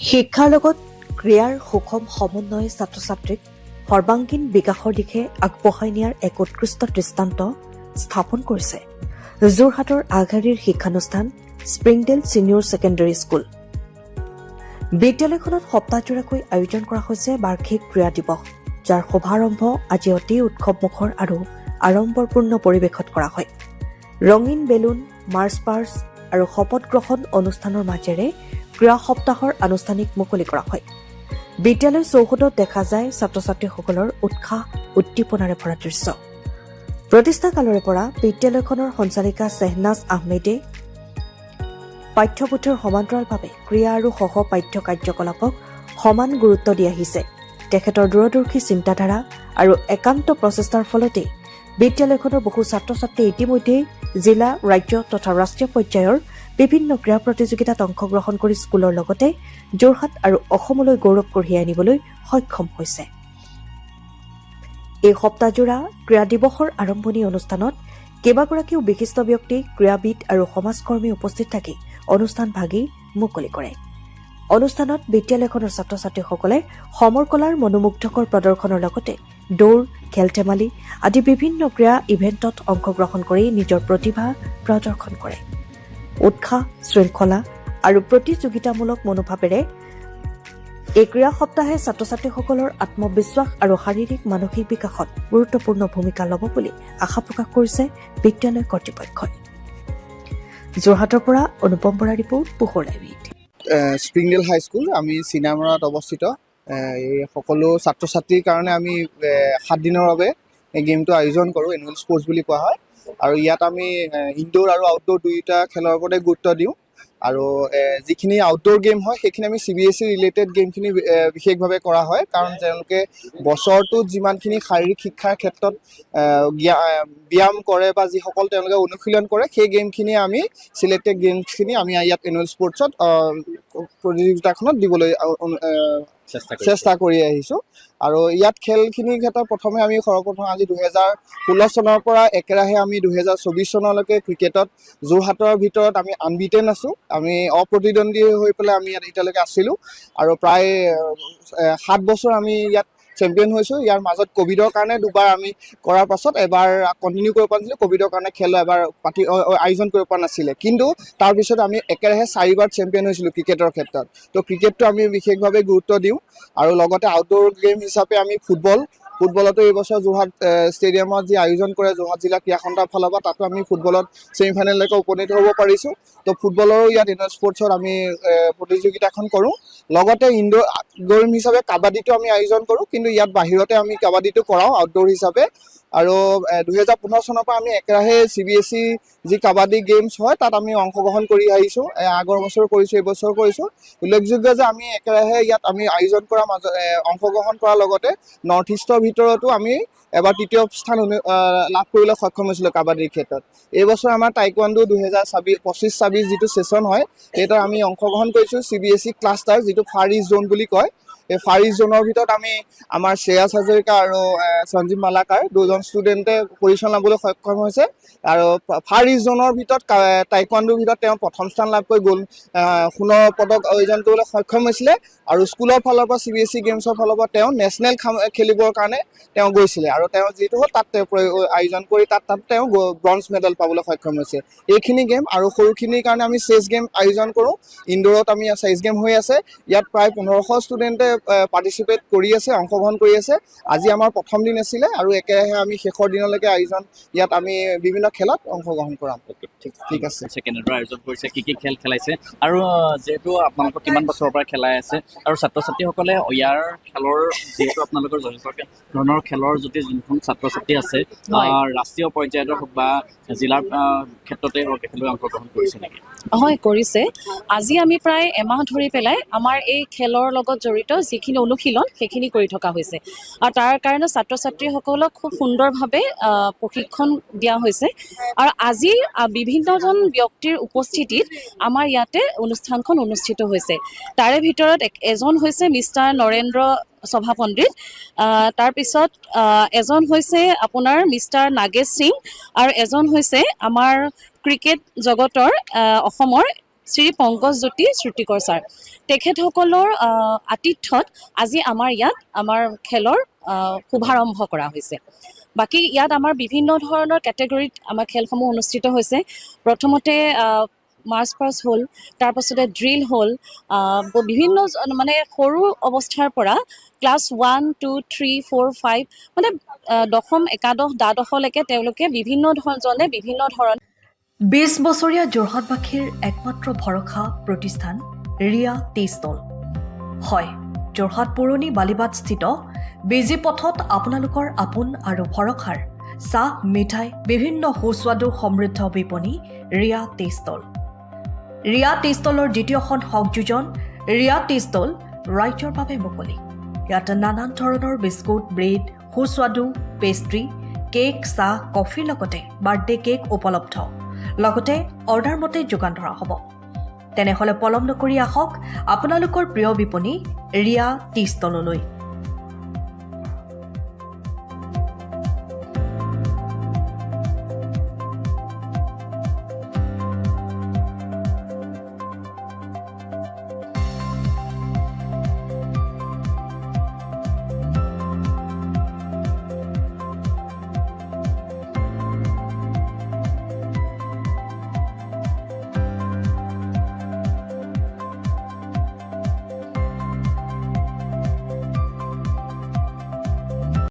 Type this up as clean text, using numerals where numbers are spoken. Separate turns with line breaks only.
শিক্ষাৰ লগত ক্ৰীড়াৰ সুষম সমন্বয়ে ছাত্ৰ ছাত্ৰীক সৰ্বাংগীন বিকাশৰ দিশে আগবঢ়াই নিয়াৰ এক উৎকৃষ্ট দৃষ্টান্ত স্থাপন কৰিছে যোৰহাটৰ আগশাৰীৰ শিক্ষানুষ্ঠান স্প্ৰিংডেল ছিনিয়ৰ ছেকেণ্ডেৰী স্কুল। বিদ্যালয়খনত সপ্তাহজোৰাকৈ আয়োজন কৰা হৈছে বাৰ্ষিক ক্ৰীড়া দিৱস, যাৰ শুভাৰম্ভ আজি অতি উৎসৱমুখৰ আৰু আড়ম্বৰপূৰ্ণ পৰিৱেশত কৰা হয়। ৰঙীন বেলুন, মাৰ্চ পাষ্ট আৰু শপত গ্ৰহণ অনুষ্ঠানৰ মাজেৰে ক্ৰীড়া সপ্তাহৰ আনুষ্ঠানিক মুকলি কৰা হয়। বিদ্যালয় চৌহদত দেখা যায় ছাত্ৰ ছাত্ৰীসকলৰ উৎসাহ উদ্দীপনাৰে ভৰা দৃশ্য। প্ৰতিষ্ঠা কালৰে পৰা বিদ্যালয়খনৰ সঞ্চালিকা শ্বেহনাজ আহমেদে পাঠ্যপুথিৰ সমান্তৰালভাৱে ক্ৰীড়া আৰু সহ পাঠ্য কাৰ্যকলাপক সমান গুৰুত্ব দি আহিছে। তেখেতৰ দূৰদৰ্শী চিন্তাধাৰা আৰু একান্ত প্ৰচেষ্টাৰ ফলতেই বিদ্যালয়খনৰ বহু ছাত্ৰ ছাত্ৰী ইতিমধ্যেই জিলা, ৰাজ্য তথা ৰাষ্ট্ৰীয় পৰ্যায়ৰ বিভিন্ন ক্ৰীড়া প্ৰতিযোগিতাত অংশগ্ৰহণ কৰি স্কুলৰ লগতে যোৰহাট আৰু অসমলৈ গৌৰৱ কঢ়িয়াই আনিবলৈ সক্ষম হৈছে। এই সপ্তাহজোৰা ক্ৰীড়া দিৱসৰ আৰম্ভণি অনুষ্ঠানত কেইবাগৰাকীও বিশিষ্ট ব্যক্তি, ক্ৰীড়াবিদ আৰু সমাজকৰ্মী উপস্থিত থাকি অনুষ্ঠান ভাগি মুকলি কৰে। অনুষ্ঠানত বিদ্যালয়খনৰ ছাত্ৰ ছাত্ৰীসকলে সমৰ কলাৰ মনোমুগ্ধকৰ প্ৰদৰ্শনৰ লগতে দৌৰ, খেল ধেমালি আদি বিভিন্ন ক্ৰীড়া ইভেণ্টত অংশগ্ৰহণ কৰি নিজৰ প্ৰতিভা প্ৰদৰ্শন কৰে। উৎসাহ, শৃংখলা আৰু প্ৰতিযোগিতামূলক মনোভাৱেৰে এই ক্ৰীড়া সপ্তাহে ছাত্ৰ ছাত্ৰীসকলৰ আত্মবিশ্বাস আৰু শাৰীৰিক মানসিক বিকাশত গুৰুত্বপূৰ্ণ ভূমিকা ল'ব বুলি আশা প্ৰকাশ কৰিছে বিদ্যালয় কৰ্তৃপক্ষই। যোৰহাটৰ পৰা অনুপম বৰা ৰিপৰ্ট, পোহৰ লাইভ।
স্প্ৰিংডেল হাইস্কুল আমি চিনামৰাত অৱস্থিত। এই সকলো ছাত্ৰ ছাত্ৰীৰ কাৰণে আমি 7 দিনৰ বাবে এই গেমটো আয়োজন কৰোঁ, এনুৱেল স্পৰ্টছ বুলি কোৱা হয়। আৰু ইয়াত আমি ইনডোৰ আৰু আউটডোৰ দুয়োটা খেলৰ ওপৰতে গুৰুত্ব দিওঁ। আৰু যিখিনি আউটডোৰ গেম হয় সেইখিনি আমি CBSE ৰিলেটেড গেমখিনি বিশেষভাৱে কৰা হয়, কাৰণ তেওঁলোকে বছৰটোত যিমানখিনি শাৰীৰিক শিক্ষাৰ ক্ষেত্ৰত ব্যায়াম কৰে বা যিসকল তেওঁলোকে অনুশীলন কৰে সেই গেমখিনি আমি চিলেক্টেড গেমছখিনি আমি ইয়াত এনুৱেল স্পৰ্টছত প্ৰতিযোগিতাখনত দিবলৈ চেষ্টা কৰি আহিছোঁ। আৰু ইয়াত খেলখিনিৰ ক্ষেত্ৰত প্ৰথমে আমি সৰ্বপ্ৰথম আজি 2016 চনৰ পৰা একেৰাহে আমি 2024 চনলৈকে ক্ৰিকেটত যোৰহাটৰ ভিতৰত আমি আনবিটেন আছোঁ। আমি অপ্ৰতিদ্বন্দ্বী হৈ পেলাই আমি ইয়াত এতিয়ালৈকে আছিলোঁ আৰু প্ৰায় 7 বছৰ আমি ইয়াত চেম্পিয়ন হৈছোঁ। ইয়াৰ মাজত ক'ভিডৰ কাৰণে দুবাৰ আমি কৰাৰ পাছত এবাৰ কণ্টিনিউ কৰিব পৰা নাছিলোঁ, ক'ভিডৰ কাৰণে খেল এবাৰ আয়োজন কৰিব পৰা নাছিলে। কিন্তু তাৰপিছত আমি একেৰাহে 4 বাৰ চেম্পিয়ন হৈছিলোঁ ক্ৰিকেটৰ ক্ষেত্ৰত। তো ক্ৰিকেটটো আমি বিশেষভাৱে গুৰুত্ব দিওঁ। আৰু লগতে আউটডোৰ গেম হিচাপে আমি ফুটবলতো এইবছৰ যোৰহাট ষ্টেডিয়ামত যি আয়োজন কৰে যোৰহাট জিলা ক্ৰীড়া সন্থাৰ ফালৰ পৰা, তাতো আমি ফুটবলত ছেমিফাইনেললৈকে উপনীত হ'ব পাৰিছোঁ। তো ফুটবলৰো ইয়াত এনুৱেল স্পৰ্টছত আমি প্ৰতিযোগিতাখন কৰোঁ। লগতে ইনডোৰ গেম হিচাপে কাবাডীটো আমি আয়োজন কৰোঁ, কিন্তু ইয়াত বাহিৰতে আমি কাবাডীটো কৰাওঁ আউটডোৰ হিচাপে। আৰু 2015 চনৰ পৰা আমি একেৰাহে CBSE যি কাবাডী গেমছ হয় তাত আমি অংশগ্ৰহণ কৰি আহিছোঁ। আগৰ বছৰ কৰিছোঁ, এইবছৰ কৰিছোঁ। উল্লেখযোগ্য যে আমি একেৰাহে ইয়াত আমি আয়োজন কৰাৰ মাজত অংশগ্ৰহণ কৰাৰ লগতে নৰ্থ ইষ্টৰ ভিতৰতো আমি এবাৰ 3য় স্থান লাভ কৰিবলৈ সক্ষম হৈছিলোঁ কাবাডীৰ ক্ষেত্ৰত। এইবছৰ আমাৰ টাইকোৱাণ্ডো 2025-26 যিটো ছেশ্যন হয় সেইটোত আমি অংশগ্ৰহণ কৰিছোঁ CBSE ক্লাষ্টাৰ, যিটো ফাৰ ইষ্ট জ'ন বুলি কয়। এই ফাৰ ইষ্ট জ'নৰ ভিতৰত আমি আমাৰ শ্ৰেয়াছ হাজৰিকা আৰু সঞ্জীৱ মালাকাৰ দুজন ষ্টুডেণ্টে পজিশ্যন ল'বলৈ সক্ষম হৈছে। আৰু ফাৰ ইষ্ট জ'নৰ ভিতৰত টাইকোৱাণ্ডোৰ ভিতৰত তেওঁ প্ৰথম স্থান লাভ কৰি সোণৰ পদক অৰ্জন কৰিবলৈ সক্ষম হৈছিলে। আৰু স্কুলৰ ফালৰ পৰা CBSE গেমছৰ ফালৰ পৰা তেওঁ নেশ্যনেল খেলিবৰ কাৰণে তেওঁ গৈছিলে, আৰু তেওঁ যিটো হ'ল তাত তেওঁ আয়োজন কৰি তাত তেওঁ ব্ৰঞ্জ মেডেল পাবলৈ সক্ষম হৈছে। এইখিনি গেম আৰু সৰুখিনিৰ কাৰণে আমি চেছ গেম আয়োজন কৰোঁ। ইনডোৰত আমি চেছ গেম হৈ আছে। ইয়াত প্ৰায় 1500 ষ্টুডেণ্টে পাৰ্টিচিপেট কৰি আছে, অংশগ্ৰহণ কৰি আছে। আজি আমাৰ প্ৰথম দিন আছিলে আৰু একেৰাহে আমি শেষৰ দিনলৈকে ইয়াত আমি বিভিন্ন খেলত অংশগ্ৰহণ কৰাম। ঠিক আছে।
কেনেদৰে আয়োজন কৰিছে, কি খেল খেলাইছে, আৰু যিহেতু আপোনালোকৰ কিমান বছৰৰ পৰা খেলাই আছে আৰু ছাত্ৰ ছাত্ৰীসকলে ইয়াৰ খেলৰ যিহেতু আপোনালোকৰ যথেষ্ট ধৰণৰ খেলৰ যদি যোনখন ছাত্ৰ ছাত্ৰী আছে ৰাষ্ট্ৰীয় পৰ্যায়তে হওক বা জিলাৰ ক্ষেত্ৰতে হওক তেখেতলোকে অংশগ্ৰহণ কৰিছে নেকি?
হয়, কৰিছে। আজি আমি প্ৰায় এমাহ ধৰি পেলাই আমাৰ এই খেলৰ লগত জড়িত যিখিনি অনুশীলন সেইখিনি কৰি থকা হৈছে, আৰু তাৰ কাৰণে ছাত্ৰ ছাত্ৰীসকলক খুব সুন্দৰভাৱে প্ৰশিক্ষণ দিয়া হৈছে। আৰু আজি বিভিন্নজন ব্যক্তিৰ উপস্থিতিত আমাৰ ইয়াতে অনুষ্ঠানখন অনুষ্ঠিত হৈছে। তাৰে ভিতৰত এজন হৈছে মিষ্টাৰ নৰেন্দ্ৰ সভা পণ্ডিত, তাৰপিছত এজন হৈছে আপোনাৰ মিষ্টাৰ নাগেশ সিং, আৰু এজন হৈছে আমাৰ ক্ৰিকেট জগতৰ অসমৰ শ্ৰী পংকজজ্যোতি শ্ৰুতিকৰ ছাৰ। তেখেতসকলৰ আতিথ্যত আজি আমাৰ ইয়াত আমাৰ খেলৰ শুভাৰম্ভ কৰা হৈছে। বাকী ইয়াত আমাৰ বিভিন্ন ধৰণৰ কেটেগৰীত আমাৰ খেলসমূহ অনুষ্ঠিত হৈছে। প্ৰথমতে মাৰ্চ পাষ্ট হ'ল, তাৰপাছতে ড্ৰিল হ'ল, বিভিন্ন মানে সৰু অৱস্থাৰ পৰা ক্লাছ 1, 2, 3, 4, 5 মানে দশম, একাদশ, দ্বাদশলৈকে তেওঁলোকে বিভিন্ন ধৰণে
20 বছৰীয়া যোৰহাটবাসীৰ একমাত্ৰ ভৰসা প্ৰতিষ্ঠান ৰিয়া টি ষ্টল। হয়, যোৰহাট পুৰণি বালিবাটস্থিত বিজি পথত আপোনালোকৰ আপোন আৰু ভৰসাৰ চাহ, মিঠাই, বিভিন্ন সুস্বাদু সমৃদ্ধ বিপণী Riya tea stall. Riya tea ষ্টলৰ দ্বিতীয়খন সংযোজন ৰিয়া টি ষ্টল ৰাইজৰ বাবে মুকলি। ইয়াত নানান ধৰণৰ বিস্কুট, ব্ৰেড, সুস্বাদু পেষ্ট্ৰি, কেক, চাহ, কফিৰ লগতে বাৰ্থডে কেক উপলব্ধ। লগতে অৰ্ডাৰ মতে যোগান ধৰা হ'ব। তেনেহ'লে পলম নকৰি আহক আপোনালোকৰ প্ৰিয় বিপণী ৰিয়া টি ষ্টললৈ।